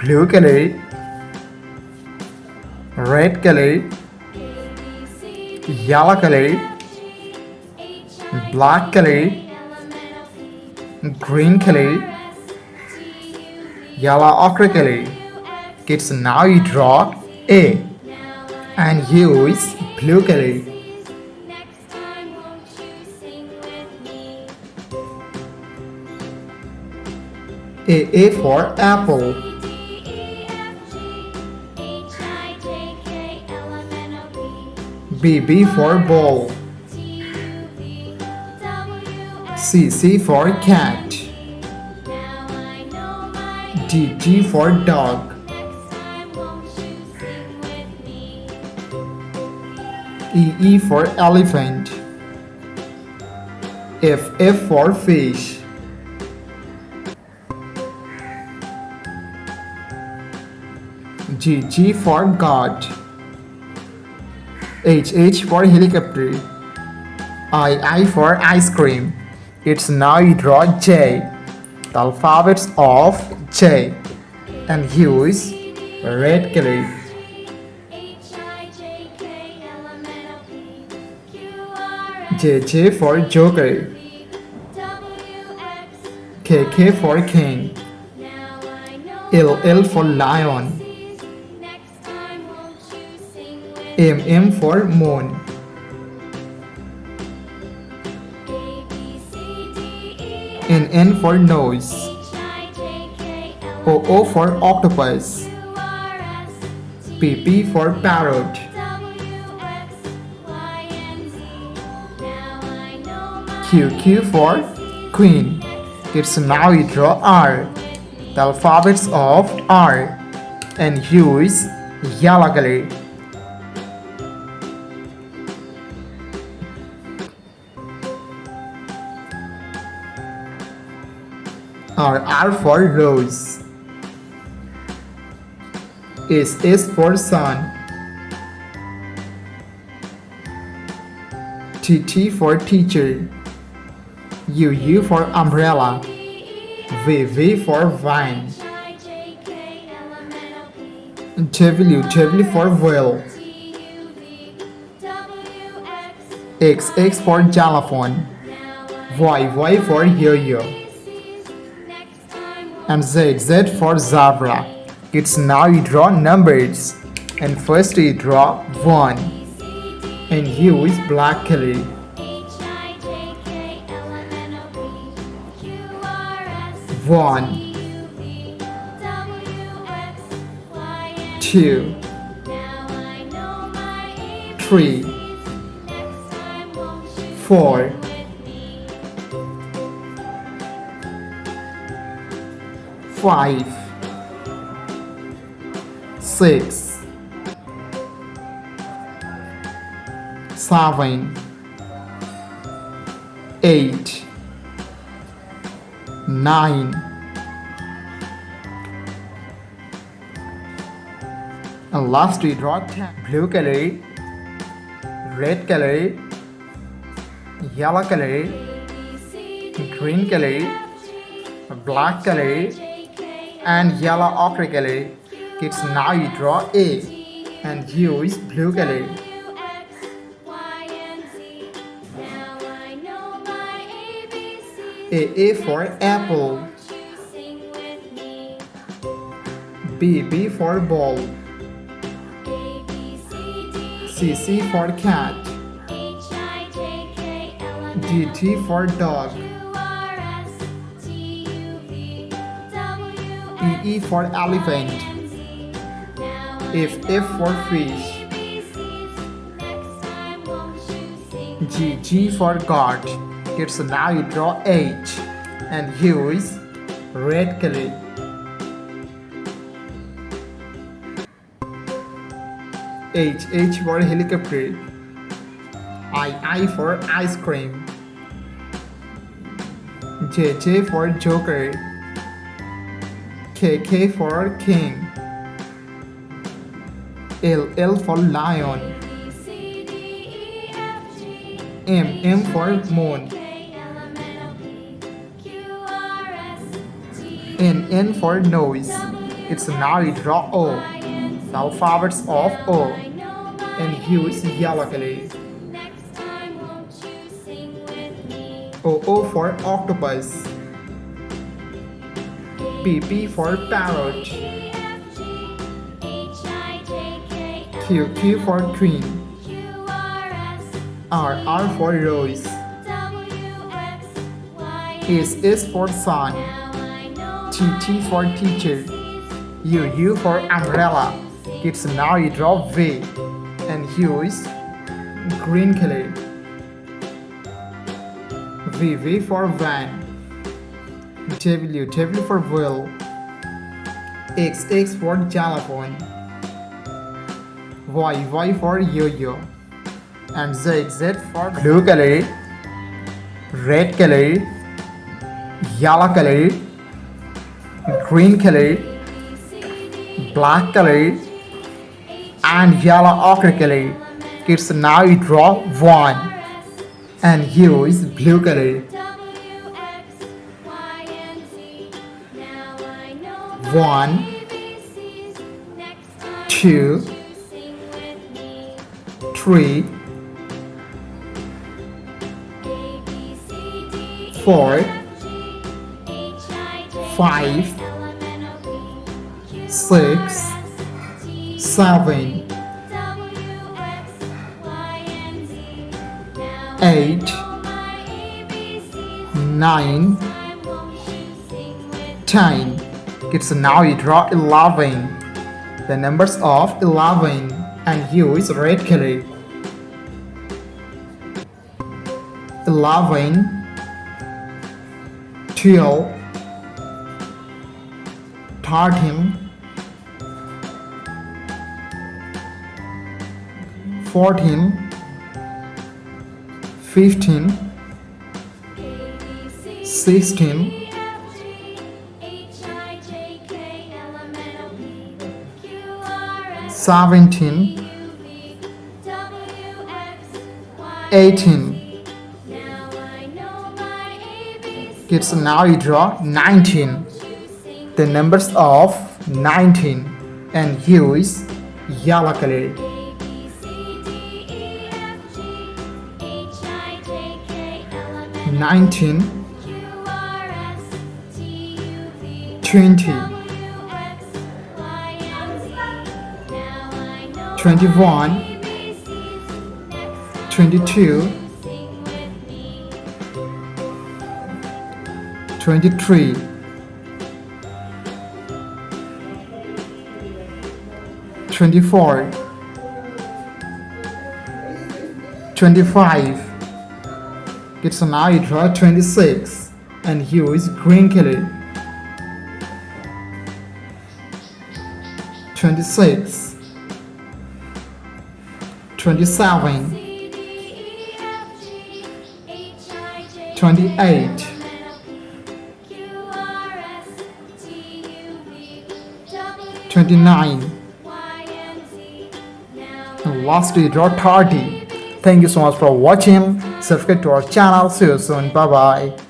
blue color, red color, yellow color, black color, green color, yellow ochre color. Kids, now you draw A and use blue color. A for apple. B for ball. C for cat. D for dog. E for elephant. F for fish. G for God. H for helicopter. I for ice cream. It's now you draw J, the alphabets of J, and use red color. J for joker. K for king. L for lion. M for moon. N for nose. O for octopus. P for parrot. Q for queen. Kids, now you draw R, the alphabets of R, and use yellow color. R for rose. S for sun. T for teacher. U for umbrella. V for vine. W for whale. X for xylophone. Y for yo-yo. And Z for zebra. Kids, now you draw numbers. And first you draw 1 and use black color. 1, 2, 3, 4, 5, 6, 7, 8, 9, and last we draw 10. Blue color, red color, yellow color, green color, black color, and yellow ochre color. Kids, now you draw A and use blue color. A for apple. B for ball. C for cat. D for dog. E for elephant. F for fish. G for God. Kids, now you draw H and use red color. H for helicopter. I for ice cream. J for joker. K for king. L for lion. M for moon. N for nose. It's now you draw O. The alphabets of O and use yellow color. O for octopus. P for parrot. Q for queen. R for rose. S for sun. T for teacher. U for umbrella. Kids, now you draw V and use green color. V for van. W for wheel. X for xylophone. Y for yo-yo. And Z for blue color, red color, yellow color, green color, black color, and yellow ochre color. Kids, now you draw one and use blue color. 1, 2, 3, 4, 5, 6, 7, 8, 9, 10. Kids, now you draw 11. The numbers of 11 and use red color. 11, 12, 13, 14, 15, 16, 17, 18. Kids, now you draw 19. The numbers of 19 and use yellow color. 19, 20, 21, 22, 23, 24, 25. Kids, now you draw 26 and use green color. 26, 27, 28, 29, and last you draw 30. Thank you so much for watching. Subscribe to our channel. See you soon. Bye bye.